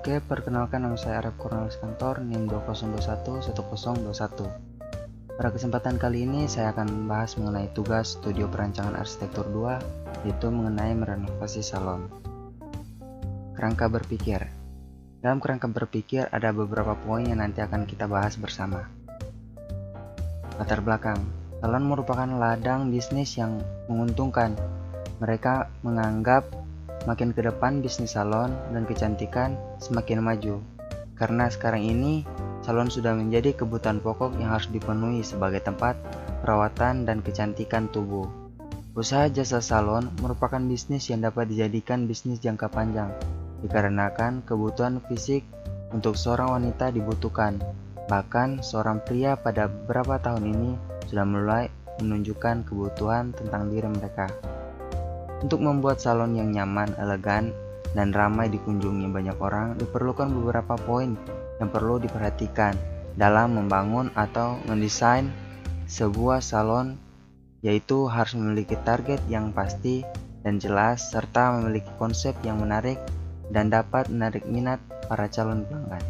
Oke, perkenalkan nama saya Arab Cornelis Kantor, NIM 20211021. Pada kesempatan kali ini saya akan membahas mengenai tugas Studio Perancangan Arsitektur 2, yaitu mengenai merenovasi salon. Kerangka berpikir. Dalam kerangka berpikir ada beberapa poin yang nanti akan kita bahas bersama. Latar belakang. Salon merupakan ladang bisnis yang menguntungkan. Mereka menganggap makin ke depan bisnis salon dan kecantikan semakin maju. Karena sekarang ini salon sudah menjadi kebutuhan pokok yang harus dipenuhi sebagai tempat perawatan dan kecantikan tubuh. Usaha jasa salon merupakan bisnis yang dapat dijadikan bisnis jangka panjang, dikarenakan kebutuhan fisik untuk seorang wanita dibutuhkan. Bahkan seorang pria pada beberapa tahun ini sudah mulai menunjukkan kebutuhan tentang diri mereka. Untuk membuat salon yang nyaman, elegan, dan ramai dikunjungi banyak orang, diperlukan beberapa poin yang perlu diperhatikan dalam membangun atau mendesain sebuah salon, yaitu harus memiliki target yang pasti dan jelas, serta memiliki konsep yang menarik dan dapat menarik minat para calon pelanggan.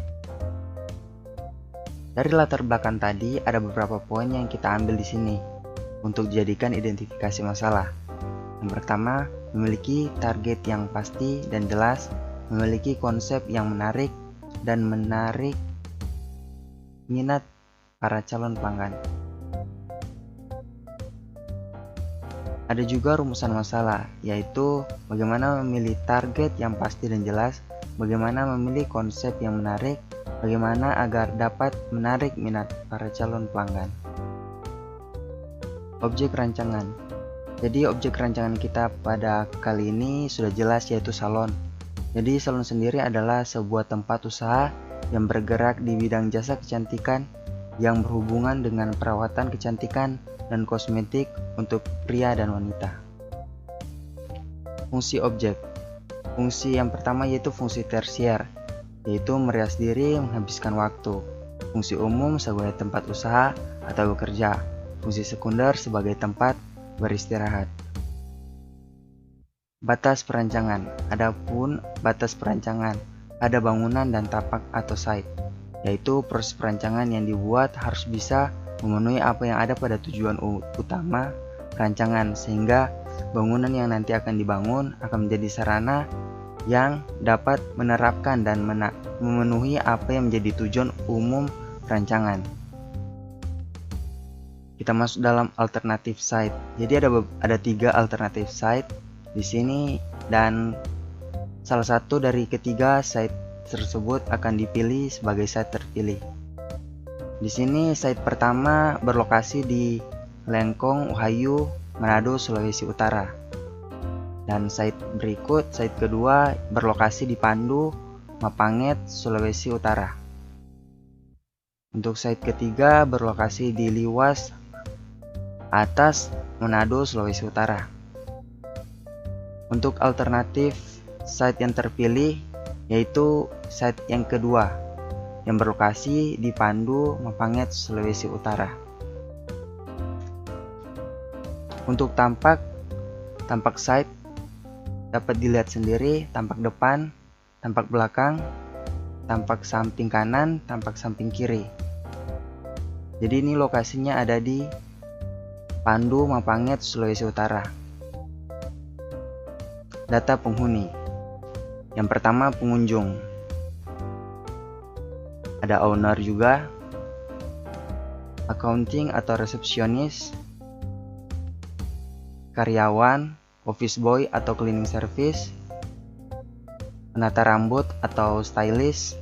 Dari latar belakang tadi, ada beberapa poin yang kita ambil di sini untuk dijadikan identifikasi masalah. Yang pertama, memiliki target yang pasti dan jelas, memiliki konsep yang menarik dan menarik minat para calon pelanggan. Ada juga rumusan masalah, yaitu bagaimana memilih target yang pasti dan jelas, bagaimana memilih konsep yang menarik, bagaimana agar dapat menarik minat para calon pelanggan. Objek rancangan. Jadi objek rancangan kita pada kali ini sudah jelas, yaitu salon. Jadi salon sendiri adalah sebuah tempat usaha yang bergerak di bidang jasa kecantikan yang berhubungan dengan perawatan kecantikan dan kosmetik untuk pria dan wanita. Fungsi objek. Fungsi yang pertama yaitu fungsi tersier, yaitu merias diri, menghabiskan waktu. Fungsi umum sebagai tempat usaha atau bekerja. Fungsi sekunder sebagai tempat beristirahat. Batas perancangan. Adapun batas perancangan pada bangunan dan tapak atau site, yaitu proses perancangan yang dibuat harus bisa memenuhi apa yang ada pada tujuan utama perancangan, sehingga bangunan yang nanti akan dibangun akan menjadi sarana yang dapat menerapkan dan memenuhi apa yang menjadi tujuan umum perancangan. Kita masuk dalam alternatif site. Jadi ada 3 alternatif site di sini, dan salah satu dari ketiga site tersebut akan dipilih sebagai site terpilih. Di sini site pertama berlokasi di Lengkong, Uhayu, Manado, Sulawesi Utara. Dan site berikut, site kedua berlokasi di Pandu, Mapanget, Sulawesi Utara. Untuk site ketiga berlokasi di Liwas Atas, Manado, Sulawesi Utara. Untuk alternatif site yang terpilih yaitu site yang kedua yang berlokasi di Pandu, Mapanget, Sulawesi Utara. Untuk tampak site dapat dilihat sendiri: tampak depan, tampak belakang, tampak samping kanan, tampak samping kiri. Jadi ini lokasinya ada di Pandu, Mapanget, Sulawesi Utara. Data penghuni. Yang pertama, pengunjung. Ada owner juga, accounting atau resepsionis, karyawan, office boy atau cleaning service, penata rambut atau stylist,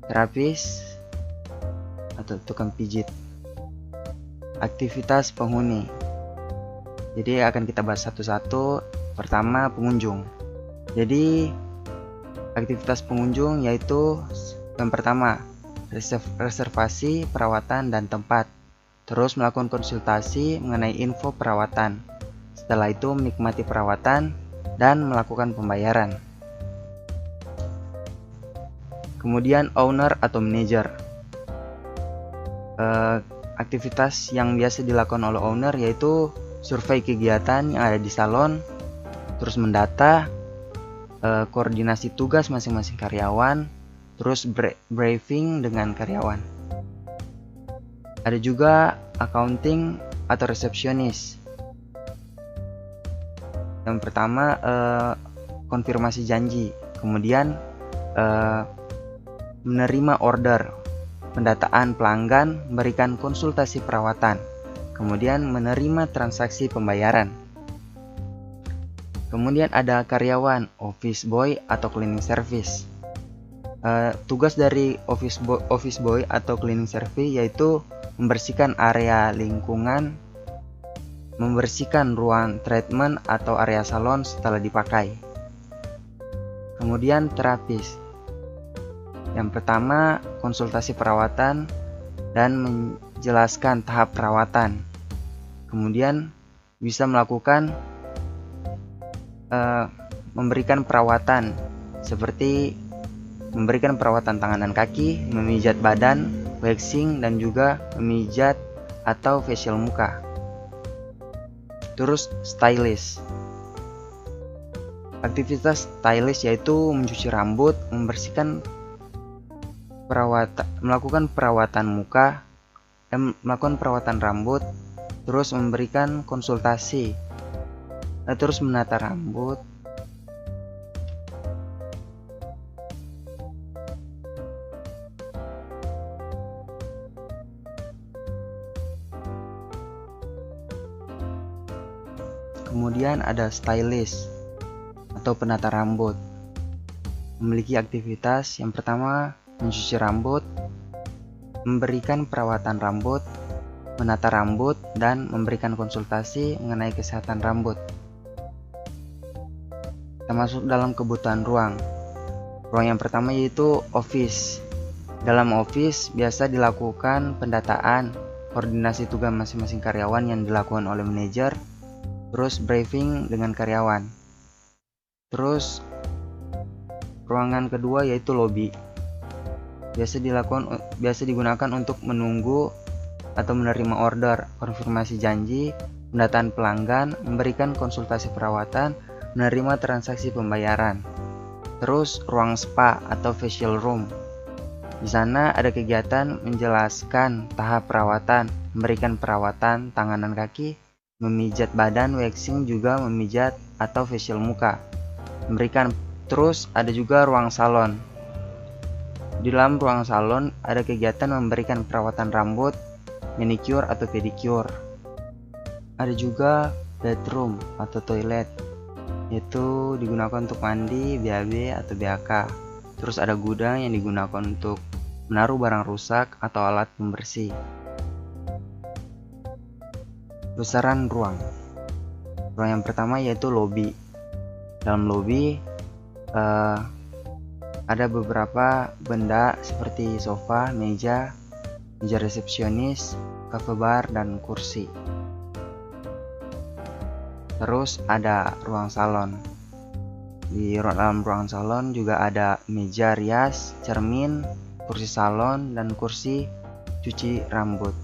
terapis atau tukang pijit. Aktivitas penghuni. Jadi akan kita bahas satu-satu. Pertama, pengunjung. Jadi aktivitas pengunjung yaitu yang pertama, reservasi perawatan dan tempat. Terus melakukan konsultasi mengenai info perawatan. Setelah itu menikmati perawatan dan melakukan pembayaran. Kemudian owner atau manager. Aktivitas yang biasa dilakukan oleh owner yaitu survei kegiatan yang ada di salon, terus mendata, koordinasi tugas masing-masing karyawan, terus briefing dengan karyawan. Ada juga accounting atau resepsionis. Yang pertama konfirmasi janji, kemudian menerima order, pendataan pelanggan, memberikan konsultasi perawatan, kemudian menerima transaksi pembayaran. Kemudian ada karyawan, office boy atau cleaning service. Tugas dari office boy atau cleaning service yaitu membersihkan area lingkungan, membersihkan ruang treatment atau area salon setelah dipakai. Kemudian terapis. Yang pertama, konsultasi perawatan dan menjelaskan tahap perawatan. Kemudian bisa melakukan memberikan perawatan seperti memberikan perawatan tangan dan kaki, memijat badan, waxing, dan juga memijat atau facial muka. Terus stylist. Aktivitas stylist yaitu mencuci rambut, membersihkan melakukan perawatan muka, dan melakukan perawatan rambut, terus memberikan konsultasi, terus menata rambut. Kemudian ada stylist atau penata rambut. Memiliki aktivitas yang pertama mencuci rambut, memberikan perawatan rambut, menata rambut, dan memberikan konsultasi mengenai kesehatan rambut. Kita masuk dalam kebutuhan ruang. Ruang yang pertama yaitu office. Dalam office biasa dilakukan pendataan, koordinasi tugas masing-masing karyawan yang dilakukan oleh manajer, terus briefing dengan karyawan. Terus ruangan kedua yaitu lobby. Biasa digunakan untuk menunggu atau menerima order, konfirmasi janji, pendataan pelanggan, memberikan konsultasi perawatan, menerima transaksi pembayaran. Terus ruang spa atau facial room. Di sana ada kegiatan menjelaskan tahap perawatan, memberikan perawatan tangan dan kaki, memijat badan, waxing, juga memijat atau facial muka. Terus ada juga ruang salon. Di dalam ruang salon ada kegiatan memberikan perawatan rambut, manicure atau pedicure. Ada juga bedroom atau toilet, yaitu digunakan untuk mandi, BAB atau BAK. Terus ada gudang yang digunakan untuk menaruh barang rusak atau alat pembersih. Besaran ruang. Ruang yang pertama yaitu lobby. Dalam lobby ada beberapa benda seperti sofa, meja resepsionis, cafe bar, dan kursi. Terus ada ruang salon. Di dalam ruang salon juga ada meja rias, cermin, kursi salon, dan kursi cuci rambut.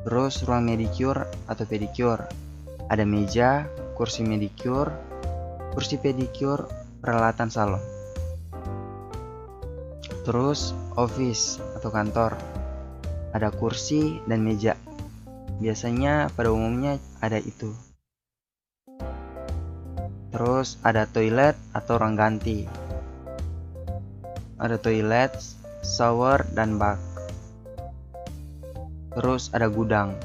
Terus ruang medicure atau pedicure. Ada meja, kursi medicure, kursi pedicure, peralatan salon. Terus office atau kantor. Ada kursi dan meja. Biasanya pada umumnya ada itu. Terus ada toilet atau ruang ganti. Ada toilet, shower, dan bak. Terus ada gudang.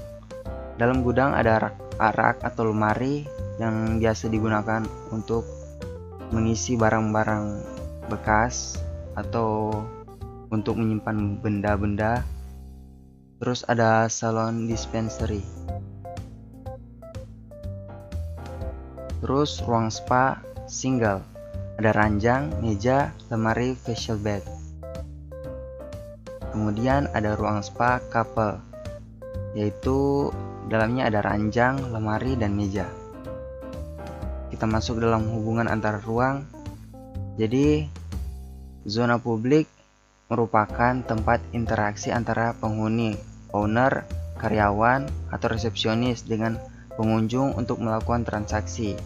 Dalam gudang ada rak atau lemari yang biasa digunakan untuk mengisi barang-barang bekas atau untuk menyimpan benda-benda. Terus ada salon dispensary. Terus ruang spa single. Ada ranjang, meja, lemari, facial bed. Kemudian ada ruang spa couple, yaitu dalamnya ada ranjang, lemari, dan meja. Kita masuk dalam hubungan antar ruang. Jadi zona publik merupakan tempat interaksi antara penghuni, owner, karyawan, atau resepsionis dengan pengunjung untuk melakukan transaksi.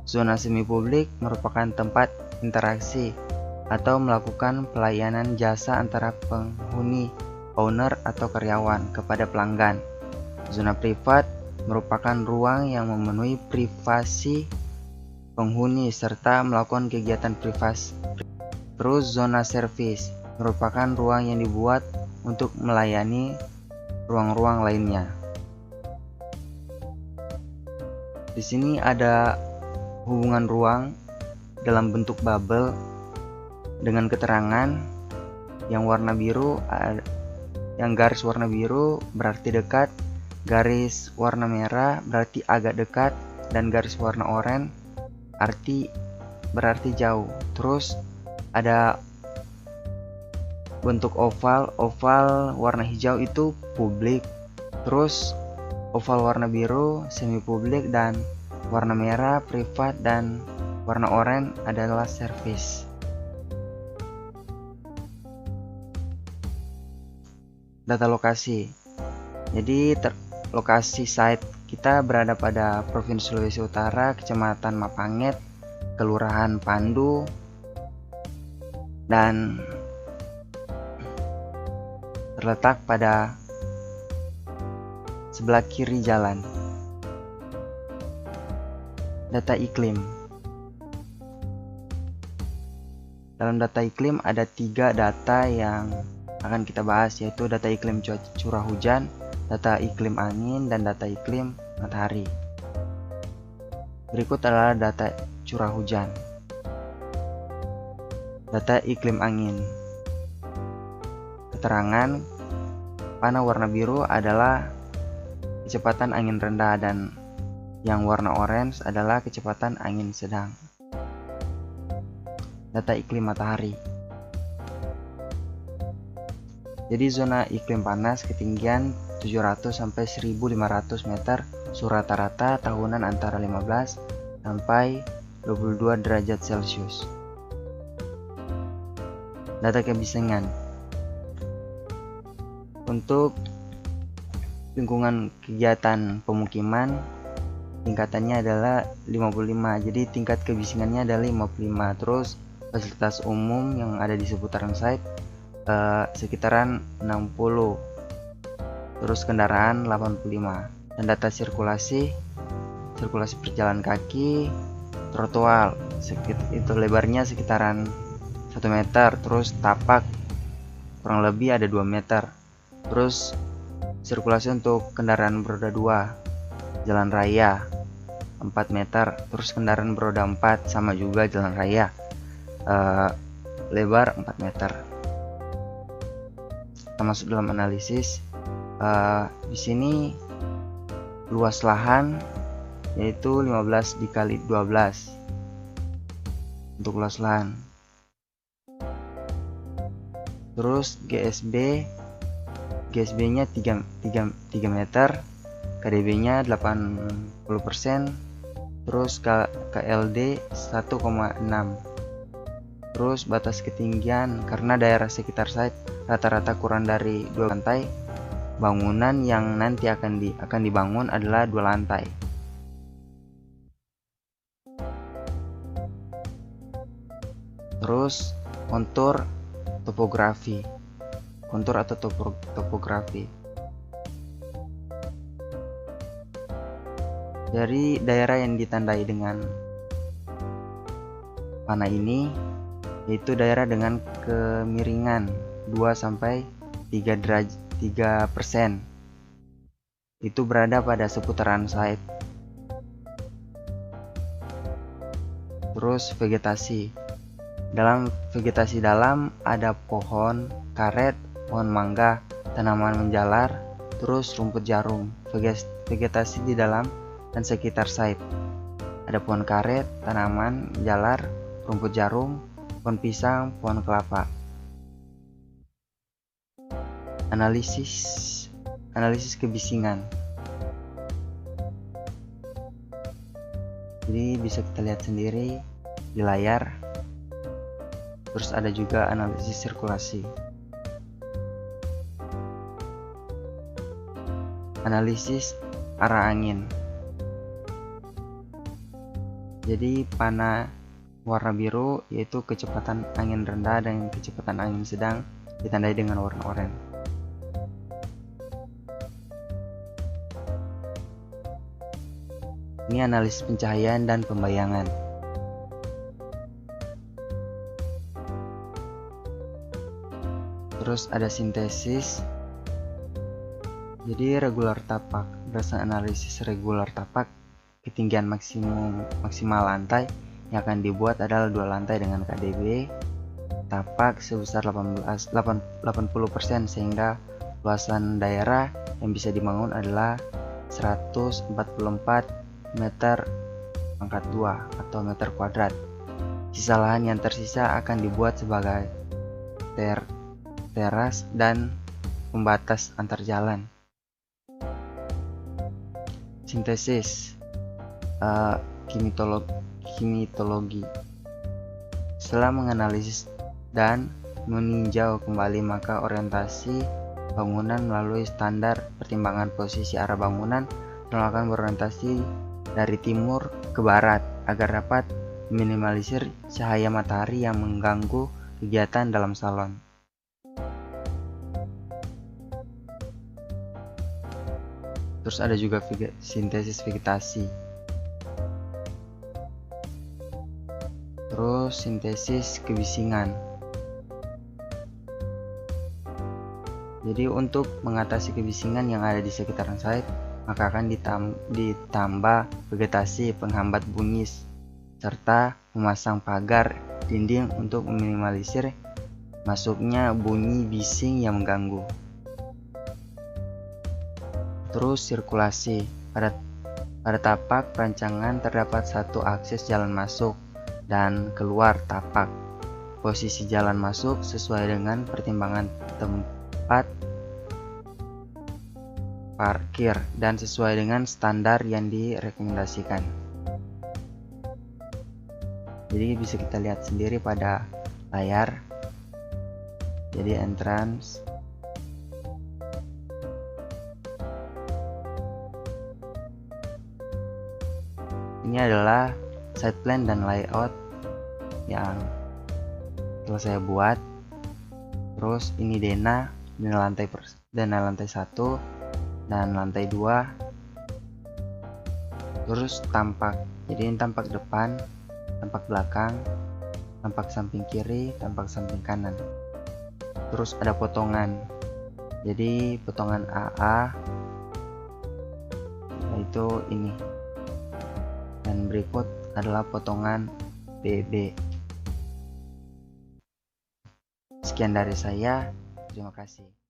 Zona semi publik merupakan tempat interaksi atau melakukan pelayanan jasa antara penghuni, owner atau karyawan kepada pelanggan. Zona privat merupakan ruang yang memenuhi privasi penghuni serta melakukan kegiatan privasi. Terus zona service merupakan ruang yang dibuat untuk melayani ruang-ruang lainnya. Di sini ada hubungan ruang dalam bentuk bubble dengan keterangan yang warna biru, yang garis warna biru berarti dekat, garis warna merah berarti agak dekat, dan garis warna oranye berarti jauh. Terus ada bentuk oval warna hijau itu publik, terus oval warna biru semi publik, dan warna merah privat, dan warna oranye adalah service. Data lokasi. Jadi lokasi site kita berada pada Provinsi Sulawesi Utara, Kecamatan Mapanget, Kelurahan Pandu, dan terletak pada sebelah kiri jalan. Data iklim. Dalam data iklim ada 3 data yang akan kita bahas, yaitu data iklim curah hujan, data iklim angin, dan data iklim matahari. Berikut adalah data curah hujan. Data iklim angin. Keterangan panah warna biru adalah kecepatan angin rendah, dan yang warna orange adalah kecepatan angin sedang. Data iklim matahari. Jadi zona iklim panas ketinggian 700 sampai 1500 meter suhu rata-rata tahunan antara 15 sampai 22 derajat Celcius. Data kebisingan. Untuk lingkungan kegiatan pemukiman tingkatannya adalah 55, jadi tingkat kebisingannya adalah 55. Terus fasilitas umum yang ada di seputaran site sekitaran 60, terus kendaraan 85. Dan data sirkulasi berjalan kaki, trotoar itu lebarnya sekitaran 1 meter, terus tapak kurang lebih ada 2 meter. Terus sirkulasi untuk kendaraan beroda 2, jalan raya 4 meter, terus kendaraan beroda 4 sama juga jalan raya lebar 4 meter. Kita masuk dalam analisis. Di sini luas lahan yaitu 15 dikali 12 untuk luas lahan. Terus GSB-nya 3 meter, KDB-nya 80%, terus KLD 1,6. Terus batas ketinggian, karena daerah sekitar site rata-rata kurang dari 2 lantai, bangunan yang nanti akan dibangun adalah 2 lantai. Terus kontur atau topografi. Dari daerah yang ditandai dengan panah ini yaitu daerah dengan kemiringan 2-3%. Itu berada pada seputaran site. Terus vegetasi. Dalam vegetasi dalam ada pohon karet, pohon mangga, tanaman menjalar, terus rumput jarum. Vegetasi di dalam dan sekitar site ada pohon karet, tanaman menjalar, rumput jarum, pohon pisang, pohon kelapa. Analisis kebisingan. Jadi bisa kita lihat sendiri di layar. Terus ada juga analisis sirkulasi. Analisis arah angin. Jadi panah warna biru yaitu kecepatan angin rendah dan kecepatan angin sedang ditandai dengan warna oranye. Ini analisis pencahayaan dan pembayangan. Terus ada sintesis. Jadi regular tapak, berdasarkan analisis regular tapak, ketinggian maksimal lantai yang akan dibuat adalah 2 lantai dengan KDB tapak sebesar 80% sehingga luasan daerah yang bisa dibangun adalah 144 meter pangkat 2 atau meter kuadrat. Sisa lahan yang tersisa akan dibuat sebagai teras dan pembatas antar jalan. Sintesis kimitologi. Setelah menganalisis dan meninjau kembali, maka orientasi bangunan melalui standar pertimbangan posisi arah bangunan melakukan berorientasi dari timur ke barat agar dapat meminimalisir cahaya matahari yang mengganggu kegiatan dalam salon. Terus ada juga sintesis vegetasi. Terus sintesis kebisingan. Jadi untuk mengatasi kebisingan yang ada di sekitaran site, maka akan ditambah vegetasi penghambat bunyi serta memasang pagar dinding untuk meminimalisir masuknya bunyi bising yang mengganggu. Terus sirkulasi. Pada tapak perancangan terdapat satu akses jalan masuk dan keluar tapak. Posisi jalan masuk sesuai dengan pertimbangan tempat parkir dan sesuai dengan standar yang direkomendasikan. Jadi bisa kita lihat sendiri pada layar. Jadi entrance, ini adalah site plan dan layout yang telah saya buat. Terus ini denah lantai 1 dan lantai 2. Terus tampak, jadi ini tampak depan, tampak belakang, tampak samping kiri, tampak samping kanan. Terus ada potongan, jadi potongan AA yaitu ini, dan berikut adalah potongan BB. Sekian dari saya, terima kasih.